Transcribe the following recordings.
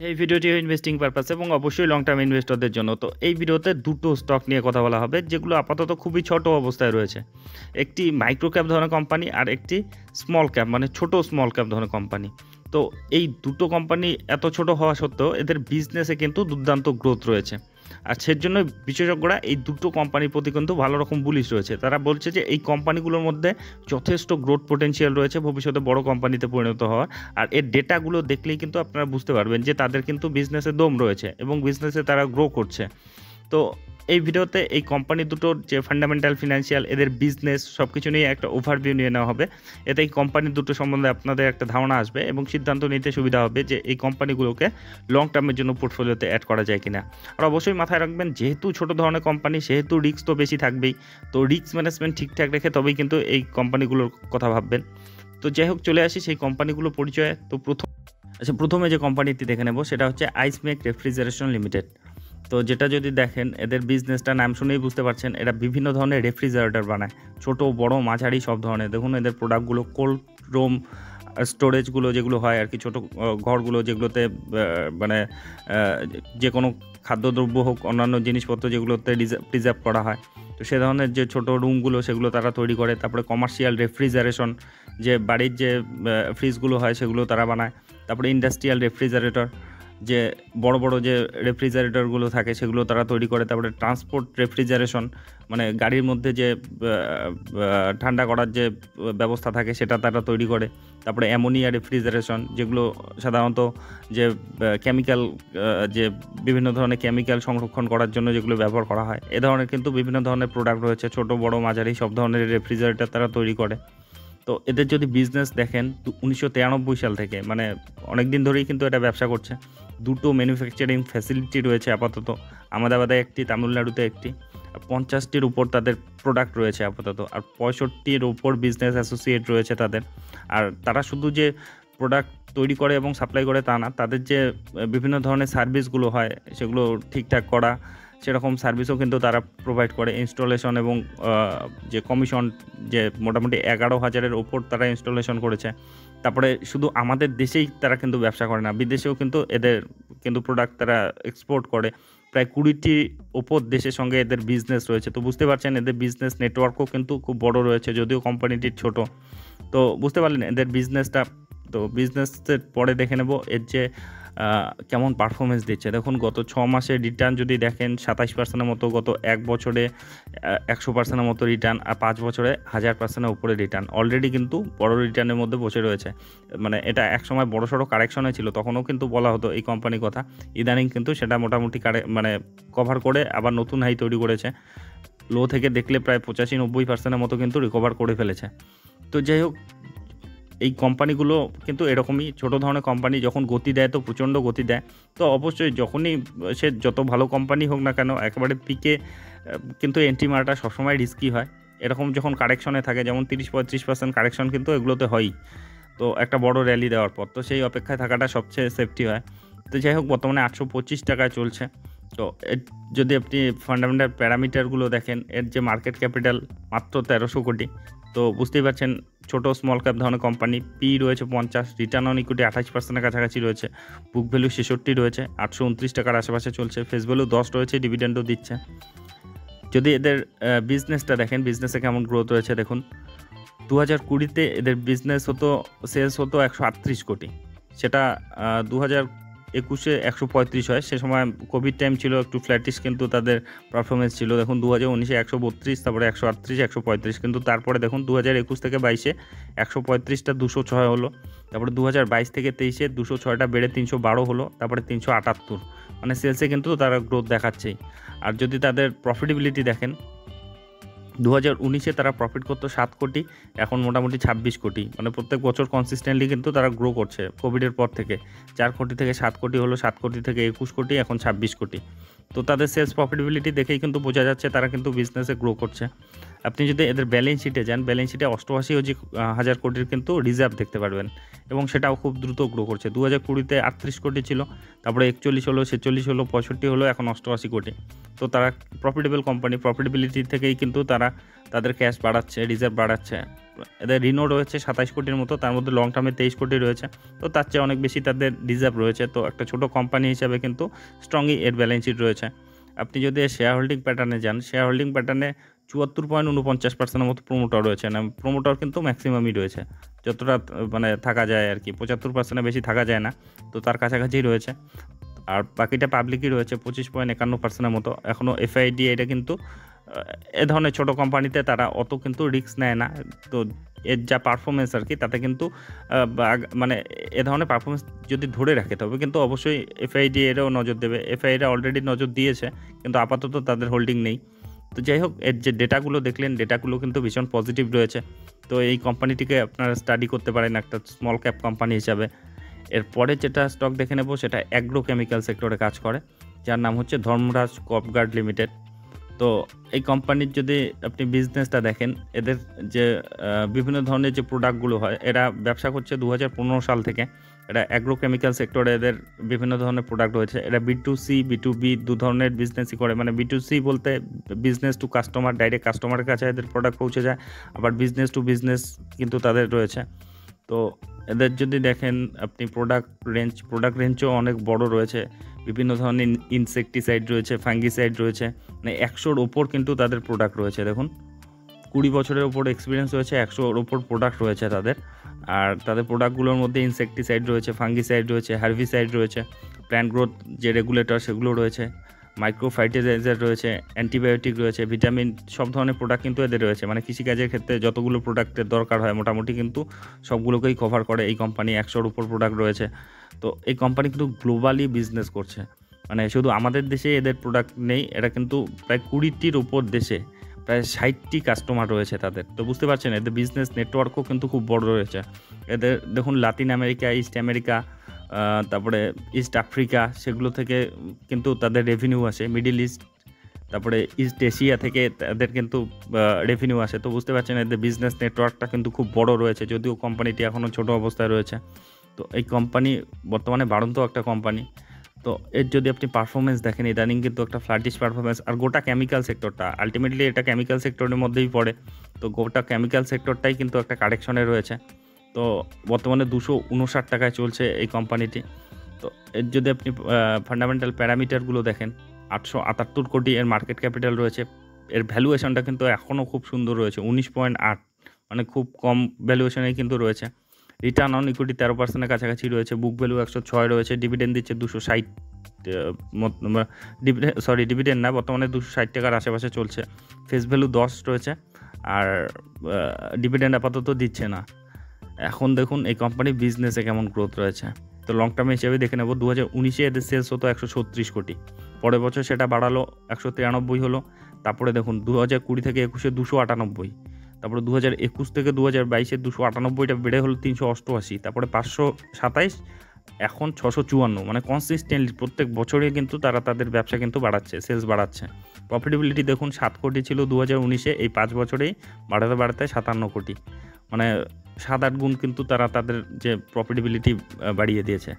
এই ভিডিওটি investing purpose এবং অবশ্যই লং টার্ম ইনভেস্টরদের জন্য। তো এই ভিডিওতে দুটো স্টক নিয়ে কথা বলা হবে যেগুলো আপাতত খুবই ছোট অবস্থায় রয়েছে। একটি মাইক্রো ক্যাপ ধরনের কোম্পানি আর একটি স্মল ক্যাপ মানে ছোট স্মল ক্যাপ ধরনের কোম্পানি। তো এই দুটো কোম্পানি এত ছোট হওয়া সত্ত্বেও এদের বিজনেসে কিন্তু দুর্দান্ত গ্রোথ রয়েছে। আর সেজন্য বিশেষজ্ঞরা এই দুটো কোম্পানির প্রতি কিন্তু ভালো রকম বুলিশ রয়েছে। তারা বলছে যে এই কোম্পানিগুলোর মধ্যে যথেষ্ট গ্রোথ পোটেনশিয়াল রয়েছে ভবিষ্যতে বড় কোম্পানিতে পরিণত হওয়ার। আর এর ডেটাগুলো দেখলেই কিন্তু আপনারা বুঝতে পারবেন যে তাদের কিন্তু বিজনেসে দম রয়েছে এবং বিজনেসে তারা গ্রো করছে। তো এই ভিডিওতে এই কোম্পানি দুটোর যে ফান্ডামেন্টাল ফিনান্সিয়াল এদের বিজনেস সব কিছু নিয়ে একটা ওভারভিউ নিয়ে নেওয়া হবে। এতে এই কোম্পানি দুটো সম্বন্ধে আপনাদের একটা ধারণা আসবে এবং সিদ্ধান্ত নিতে সুবিধা হবে যে এই কোম্পানিগুলোকে লং টার্মের জন্য পোর্টফোলিওতে অ্যাড করা যায় কিনা। আর অবশ্যই মাথায় রাখবেন যেহেতু ছোট ধরনের কোম্পানি সেহেতু রিস্ক তো বেশি থাকবেই। তো রিস্ক ম্যানেজমেন্ট ঠিকঠাক রেখে তবেই কিন্তু এই কোম্পানিগুলোর কথা ভাববেন। তো যাই হোক, চলে আসি সেই কোম্পানিগুলোর পরিচয়ে। তো প্রথমে যে কোম্পানিটি দেখে নেব সেটা হচ্ছে আইসমেক রেফ্রিজারেশন লিমিটেড। তো যেটা যদি দেখেন এদের বিজনেসটা নাম শুনেই বুঝতে পারছেন, এরা বিভিন্ন ধরনের রেফ্রিজারেটর বানায়, ছোট বড় মাঝারি সব ধরনের। দেখুন এদের প্রোডাক্টগুলো কোল্ড রুম স্টোরেজগুলো যেগুলো হয় আর কি, ছোটো ঘরগুলো যেগুলোতে মানে যে কোনো খাদ্যদ্রব্য হোক অন্যান্য জিনিসপত্র যেগুলোতে প্রিজার্ভ করা হয়, তো সে ধরনের যে ছোটো রুমগুলো সেগুলো তারা তৈরি করে। তারপরে কমার্শিয়াল রেফ্রিজারেশন, যে বাড়ির যে ফ্রিজগুলো হয় সেগুলো তারা বানায়। তারপরে ইন্ডাস্ট্রিয়াল রেফ্রিজারেটর, যে বড় বড় যে রেফ্রিজারেটরগুলো থাকে সেগুলো তারা তৈরি করে। তারপরে ট্রান্সপোর্ট রেফ্রিজারেশন, মানে গাড়ির মধ্যে যে ঠান্ডা করার যে ব্যবস্থা থাকে সেটা তারা তৈরি করে। তারপরে অ্যামোনিয়া রেফ্রিজারেশন, যেগুলো সাধারণত যে কেমিক্যাল, যে বিভিন্ন ধরনের কেমিক্যাল সংরক্ষণ করার জন্য যেগুলো ব্যবহার করা হয়, এ ধরনের কিন্তু বিভিন্ন ধরনের প্রোডাক্ট রয়েছে, ছোট বড় মাঝারি সব ধরনের রেফ্রিজারেটর তারা তৈরি করে। তো এদের যদি বিজনেস দেখেন 1993 সাল থেকে, মানে অনেক দিন ধরেই কিন্তু এটা ব্যবসা করছে। দুটো ম্যানুফ্যাকচারিং ফ্যাসিলিটি রয়েছে আপাতত, আহমেদাবাদে একটি, তামিলনাড়ুতে একটি। 50টির উপর তাদের প্রোডাক্ট রয়েছে আপাতত, আর 65টির উপর বিজনেস অ্যাসোসিয়েট রয়েছে তাদের। আর তারা শুধু যে প্রোডাক্ট তৈরি করে এবং সাপ্লাই করে তা না, তাদের যে বিভিন্ন ধরনের সার্ভিসগুলো হয় সেগুলো ঠিকঠাক করা, সেরকম সার্ভিসও কিন্তু তারা প্রোভাইড করে। ইনস্টলেশন এবং যে কমিশন, যে মোটামুটি 11,000-এর ওপর তারা ইনস্টলেশন করেছে। তারপরে শুধু আমাদের দেশেই তারা কিন্তু ব্যবসা করে না, বিদেশেও কিন্তু এদের কিন্তু প্রোডাক্ট তারা এক্সপোর্ট করে। প্রায় 20টি ওপর দেশের সঙ্গে এদের বিজনেস রয়েছে। তো বুঝতে পারছেন এদের বিজনেস নেটওয়ার্কও কিন্তু খুব বড় রয়েছে, যদিও কোম্পানিটি ছোট। তো বুঝতে পারলেন এদের বিজনেসটা। তো বিজনেসের পরে দেখে নেব এর যে কেমন পারফরমেন্স দিচ্ছে। দেখুন গত 6 মাসের রিটার্ন যদি দেখেন 27%-এর মতো, গত 1 বছরে 100%-এর মতো রিটার্ন, আর 5 বছরে 1000%-এর উপরে রিটার্ন। অলরেডি কিন্তু বড় রিটার্নের মধ্যে বসে রয়েছে। মানে এটা একসময় বড়সড় কারেকশনে ছিল, তখনও কিন্তু বলা হতো এই কোম্পানির কথা। ইদানিং কিন্তু সেটা মোটামুটি মানে কভার করে আবার নতুন হাই তৈরি করেছে। লো থেকে দেখলে প্রায় 85-90%-এর মতো কিন্তু রিকভার করে ফেলেছে। তো যাই হোক, এই কোম্পানিগুলো কিন্তু এরকমই, ছোটো ধরনের কোম্পানি যখন গতি দেয় তো প্রচণ্ড গতি দেয়। তো অবশ্যই যখনই সে যত ভালো কোম্পানি হোক না কেন, একেবারে পিকে কিন্তু এন্ট্রি মারাটা সবসময় রিস্কি হয়। এরকম যখন কারেকশনে থাকে, যেমন 30-35% কারেকশন কিন্তু এগুলোতে হয়ই, তো একটা বড় র্যালি দেওয়ার পর, তো সেই অপেক্ষায় থাকাটা সবচেয়ে সেফটি হয়। তো যাই হোক, বর্তমানে 825 টাকায় চলছে। তো যদি আপনি ফান্ডামেন্টাল প্যারামিটারগুলো দেখেন, এর যে মার্কেট ক্যাপিটাল মাত্র 1300 কোটি। তো বুঝতেই পারছেন ছোটো স্মল ক্যাপ ধরনের কোম্পানি। পি রয়েছে 50, রিটার্ন অন ইকুইটি 28%-এর কাছাকাছি রয়েছে, বুক ভ্যালু 66 রয়েছে, 829 টাকার আশেপাশে চলছে, ফেস ভ্যালু 10 রয়েছে, ডিভিডেন্ডও দিচ্ছে। যদি এদের বিজনেসটা দেখেন, বিজনেসে কেমন গ্রোথ রয়েছে দেখুন। 2020-তে এদের বিজনেস হতো, সেলস হতো 138 কোটি, সেটা 2021-এ 135 হয়। সে সময় কোভিড টাইম ছিল, একটু ফ্ল্যাটিশ কিন্তু তাদের পারফরমেন্স ছিল। দেখুন 2019-এ 132, তারপরে 138, 135, কিন্তু তারপরে দেখুন 2021 থেকে 22-এ 135টা 206 হলো, তারপরে 2022 থেকে 23-এ 206টা বেড়ে 312 হলো, তারপরে 378। মানে সেলসে কিন্তু তারা গ্রোথ দেখাচ্ছেই। আর যদি তাদের প্রফিটেবিলিটি দেখেন, 2019-এ তারা প্রফিট করতো 7 কোটি, এখন মোটামুটি 26 কোটি। মানে প্রত্যেক বছর কনসিস্টেন্টলি কিন্তু তারা গ্রো করছে। কোভিডের পর থেকে 4 কোটি থেকে 7 কোটি হলো, 7 কোটি থেকে 21 কোটি, এখন 26 কোটি। তো তাদের সেলস প্রফিটেবিলিটি দেখেই কিন্তু বোঝা যাচ্ছে তারা কিন্তু বিজনেসে গ্রো করছে। আপনি যদি এদের ব্যালেন্স শিটে যান, ব্যালেন্স শিটে 88,000 কোটির কিন্তু রিজার্ভ দেখতে পারবেন, এবং সেটাও খুব দ্রুত গ্রো করছে। 2020-তে 38 কোটি ছিল, তারপরে 41 হলো, 46 হলো, 65 হলো, এখন 88 কোটি। তো তারা প্রফিটেবল কোম্পানি, প্রফিটেবিলিটি থেকেই কিন্তু তারা তাদের ক্যাশ বাড়াচ্ছে, রিজার্ভ বাড়াচ্ছে। এদের ঋণও রয়েছে 27 কোটির মতো, তার মধ্যে লং টার্মে 23 কোটি রয়েছে, তো তার চেয়ে অনেক বেশি তাদের রিজার্ভ রয়েছে। তো একটা ছোটো কোম্পানি হিসাবে কিন্তু স্ট্রংই এর ব্যালেন্স শিট রয়েছে। আপনি যদি শেয়ার হোল্ডিং প্যাটার্নে যান, শেয়ার হোল্ডিং প্যাটার্নে 74.49% মতো প্রোমোটার রয়েছে, না প্রোমোটার কিন্তু ম্যাক্সিমামই রয়েছে, যতটা মানে থাকা যায় আর কি, 75%-এর বেশি থাকা যায় না, তো তার কাছাকাছি রয়েছে। আর বাকিটা পাবলিকই রয়েছে 25.51%-এর মতো। এখনও এফআইডি এটা কিন্তু এ ধরনের ছোটো কোম্পানিতে তারা অত কিন্তু রিস্ক নেয় না, তো এর যা পারফরমেন্স আর কি তাতে কিন্তু মানে এ ধরনের পারফরমেন্স যদি ধরে রাখে তবে কিন্তু অবশ্যই এফআইডি এরাও নজর দেবে। এফআইডিরা অলরেডি নজর দিয়েছে, কিন্তু আপাতত তাদের হোল্ডিং নেই। তো যাই হোক, এর যে ডেটাগুলো দেখলেন, ডেটাগুলো কিন্তু ভীষণ পজিটিভ রয়েছে। তো এই কোম্পানিটিকে আপনারা স্টাডি করতে পারেন একটা স্মল ক্যাপ কোম্পানি হিসাবে। এরপরে যেটা স্টক দেখে নেব সেটা অ্যাগ্রো কেমিক্যাল সেক্টরে কাজ করে, যার নাম হচ্ছে ধর্মরাজ কপগার্ড লিমিটেড। তো এই কোম্পানির যদি আপনি বিজনেসটা দেখেন, এদের যে বিভিন্ন ধরনের যে প্রোডাক্টগুলো হয়, এরা ব্যবসা করছে 2015 সাল থেকে। এটা অ্যাগ্রো কেমিক্যাল সেক্টরে এদের বিভিন্ন ধরনের প্রোডাক্ট রয়েছে। এরা B2C B2B দু ধরনের বিজনেসই করে। মানে B2C বলতে বিজনেস টু কাস্টমার, ডাইরেক্ট কাস্টমারের কাছে এদের প্রোডাক্ট পৌঁছে যায়, আবার বিজনেস টু বিজনেস কিন্তু তাদের রয়েছে। তো এদের যদি দেখেন আপনি প্রোডাক্ট রেঞ্জও অনেক বড় রয়েছে। বিভিন্ন ধরনের ইনসেকটিসাইড রয়েছে, ফাঙ্গিসাইড রয়েছে, মানে 100-র ওপর কিন্তু তাদের প্রোডাক্ট রয়েছে। দেখুন 20 বছরের ওপর এক্সপিরিয়েন্স রয়েছে, 100-র ওপর প্রোডাক্ট রয়েছে তাদের। আর তাদের প্রোডাক্টগুলোর মধ্যে ইনসেকটিসাইড রয়েছে, ফাঙ্গিসাইড রয়েছে, হার্বিসাইড রয়েছে, প্ল্যান্ট গ্রোথ যে রেগুলেটর সেগুলো রয়েছে, মাইক্রো ফার্টিলাইজার রয়েছে, অ্যান্টিবায়োটিক রয়েছে, ভিটামিন, সব ধরনের প্রোডাক্ট কিন্তু এদের রয়েছে। মানে কৃষিকাজের ক্ষেত্রে যতগুলো প্রোডাক্টের দরকার হয় মোটামুটি কিন্তু সবগুলোকেই কভার করে এই কোম্পানি। 100-র উপর প্রোডাক্ট রয়েছে। তো এই কোম্পানি কিন্তু গ্লোবালি বিজনেস করছে, মানে শুধু আমাদের দেশে এদের প্রোডাক্ট নেই, এরা কিন্তু প্রায় 20টির উপর দেশে প্রায় 60টি কাস্টমার রয়েছে তাদের। তো বুঝতে পারছেন এদের বিজনেস নেটওয়ার্কও কিন্তু খুব বড় রয়েছে। এদের দেখুন লাতিন আমেরিকা, ইস্ট আমেরিকা, তারপরে ইস্ট আফ্রিকা, সেগুলো থেকে কিন্তু তাদের রেভিনিউ আসে। মিডিল ইস্ট, তারপরে ইস্ট এশিয়া থেকে তাদের কিন্তু রেভিনিউ আসে। তো বুঝতে পারছেন এদের বিজনেস নেটওয়ার্কটা কিন্তু খুব বড় রয়েছে, যদিও কোম্পানিটি এখনও ছোটো অবস্থায় রয়েছে। তো এই কোম্পানি বর্তমানে বাড়ন্ত একটা কোম্পানি। তো এর যদি আপনি পারফরমেন্স দেখেন, ইদানিং কিন্তু একটা ফ্ল্যাটিশ পারফরমেন্স। আর গোটা কেমিক্যাল সেক্টরটা, আলটিমেটলি এটা কেমিক্যাল সেক্টরের মধ্যেই পড়ে, তো গোটা কেমিক্যাল সেক্টরটাই কিন্তু একটা কারেকশনে রয়েছে। তো বর্তমানে 259 টাকায় চলছে এই কোম্পানিটি। তো এর যদি আপনি ফান্ডামেন্টাল প্যারামিটারগুলো দেখেন, 878 কোটি এর মার্কেট ক্যাপিটাল রয়েছে। এর ভ্যালুয়েশনটা কিন্তু এখনও খুব সুন্দর রয়েছে, 19.8, মানে খুব কম ভ্যালুয়েশনেই কিন্তু রয়েছে। রিটার্ন অন ইকুইটি 13%-এর কাছাকাছি রয়েছে। বুক ভ্যালু 106 রয়েছে। ডিভিডেন্ড দিচ্ছে 260, ডিভিডেন্ড না, বর্তমানে 260 টাকার আশেপাশে চলছে। ফেস ভ্যালু 10 রয়েছে, আর ডিভিডেন্ড আপাতত দিচ্ছে না। এখন দেখুন এই কোম্পানির বিজনেসে কেমন গ্রোথ রয়েছে। তো লং টার্ম হিসেবে দেখে নেব, 2019-এ এদের সেলস হতো 136 কোটি, পরের বছর সেটা বাড়ালো 193 হলো। তারপরে দেখুন 2020 থেকে 21-এ 298, তারপরে 2021 থেকে 2022-এ 298টা বেড়ে হলো 388, তারপরে 527, এখন 654। মানে কনসিস্টেন্টলি প্রত্যেক বছরে কিন্তু তারা তাদের ব্যবসা কিন্তু বাড়াচ্ছে, সেলস বাড়াচ্ছে। প্রফিটেবিলিটি দেখুন 7 কোটি ছিল 2019-এ, এই 5 বছরেই বাড়াতে বাড়াতে 57 কোটি, মানে 7-8 গুণ কিন্তু তারা তাদের যে প্রফিটেবিলিটি বাড়িয়ে দিয়েছে।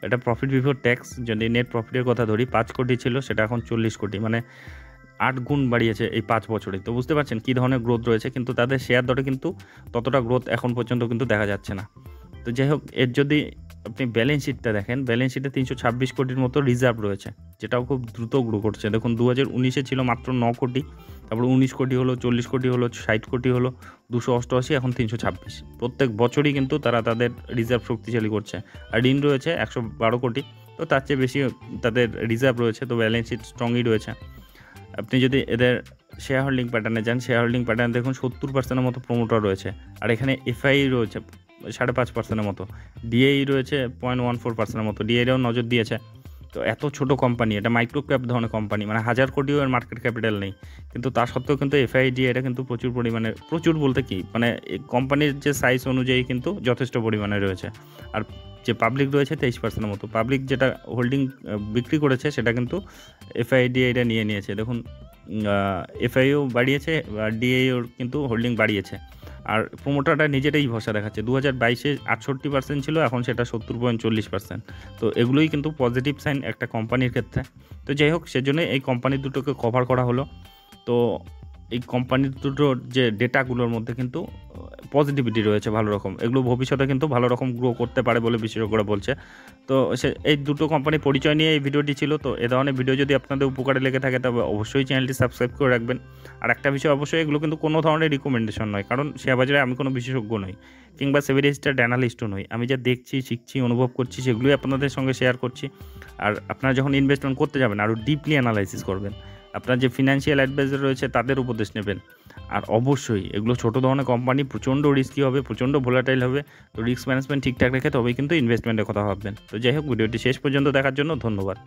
এটা প্রফিট বিফোর ট্যাক্স, যদি নেট প্রফিটের কথা ধরি 5 কোটি ছিল, সেটা এখন 40 কোটি, মানে 8 গুণ বাড়িয়েছে এই 5 বছরে। তো বুঝতে পারছেন কী ধরনের গ্রোথ রয়েছে, কিন্তু তাদের শেয়ার দরে কিন্তু ততটা গ্রোথ এখন পর্যন্ত কিন্তু দেখা যাচ্ছে না। তো যাই হোক, এর যদি আপনি ব্যালেন্স শিটটা দেখেন, ব্যালেন্স শিটে 326 কোটির মতো রিজার্ভ রয়েছে, যেটাও খুব দ্রুত গ্রো করছে। দেখুন 2019-এ ছিল মাত্র 9 কোটি, তারপর 19 কোটি হলো, 40 কোটি হলো, 60 কোটি হলো, 288, এখন 326। প্রত্যেক বছরই কিন্তু তারা তাদের রিজার্ভ শক্তিশালী করছে। আর ঋণ রয়েছে 112 কোটি, তো তার চেয়ে বেশি তাদের রিজার্ভ রয়েছে। তো ব্যালেন্স শিট স্ট্রংই রয়েছে। আপনি যদি এদের শেয়ার হোল্ডিং প্যাটার্নে যান, শেয়ার হোল্ডিং প্যাটার্ন দেখুন 70%-এর মতো প্রমোটার রয়েছে, আর এখানে এফআই রয়েছে 5.5%-এর মতো, ডিএই রয়েছে 0.14%-এর মতো, ডিএইরাও নজর দিয়েছে। তো এত ছোট কোম্পানি, এটা মাইক্রো ক্যাপ ধরনের কোম্পানি, মানে 1000 কোটিও এর মার্কেট ক্যাপিটাল নেই, কিন্তু তা সত্ত্বেও কিন্তু এফআইডি এটা কিন্তু প্রচুর পরিমাণে, প্রচুর বলতে কি মানে কোম্পানির যে সাইজ অনুযায়ী কিন্তু যথেষ্ট পরিমাণে রয়েছে। আর যে পাবলিক রয়েছে 23%-এর মতো, পাবলিক যেটা হোল্ডিং বিক্রি করেছে সেটা কিন্তু এফআইডি এটা নিয়েছে। দেখুন এফআইও বাড়িয়েছে, আর ডিএইও কিন্তু হোল্ডিং বাড়িয়েছে। আর প্রোমোটাররা নিজেরাই ভরসা দেখাচ্ছে 2022-এ 68% ছিল, এখন সেটা 70.40%। তো এগুলোই কিন্তু পজিটিভ সাইন একটা কোম্পানির ক্ষেত্রে। তো যাই হোক, সেজন্য এই কোম্পানি দুটোকে কভার করা হলো। তো এই কোম্পানি দুটোর যে ডেটাগুলোর মধ্যে কিন্তু পজিটিভিটি রয়েছে ভালো রকম, এগুলো ভবিষ্যতে কিন্তু ভালো রকম গ্রো করতে পারে বলে বিশেষজ্ঞরা বলছে। তো এই দুটো কোম্পানির পরিচয় নিয়ে এই ভিডিওটি ছিল। তো এ ধরনের ভিডিও যদি আপনাদের উপকারে লেগে থাকে তবে অবশ্যই চ্যানেলটি সাবস্ক্রাইব করে রাখবেন। আর একটা বিষয় অবশ্যই, এগুলো কিন্তু কোনো ধরনের রিকমেন্ডেশন নয়, কারণ শেয়ার বাজারে আমি কোনো বিশেষজ্ঞ নই কিংবা সেবি রেজিস্টার্ড অ্যানালিস্টও নই। আমি যা দেখছি, শিখছি, অনুভব করছি সেগুলোই আপনাদের সঙ্গে শেয়ার করছি। আর আপনারা যখন ইনভেস্টমেন্ট করতে যাবেন আরও ডিপলি অ্যানালাইসিস করবেন, আপনার যে ফিনান্সিয়াল অ্যাডভাইজার রয়েছে তাদের উপদেশ নেবেন। আর অবশ্যই এগুলো ছোটো ধরনের কোম্পানি, প্রচণ্ড রিস্কি হবে, প্রচণ্ড ভোলাটাইল হবে। তো রিস্ক ম্যানেজমেন্ট ঠিকঠাক রেখে তবেই কিন্তু ইনভেস্টমেন্টের কথা ভাববেন। তো যাই হোক, ভিডিওটি শেষ পর্যন্ত দেখার জন্য ধন্যবাদ।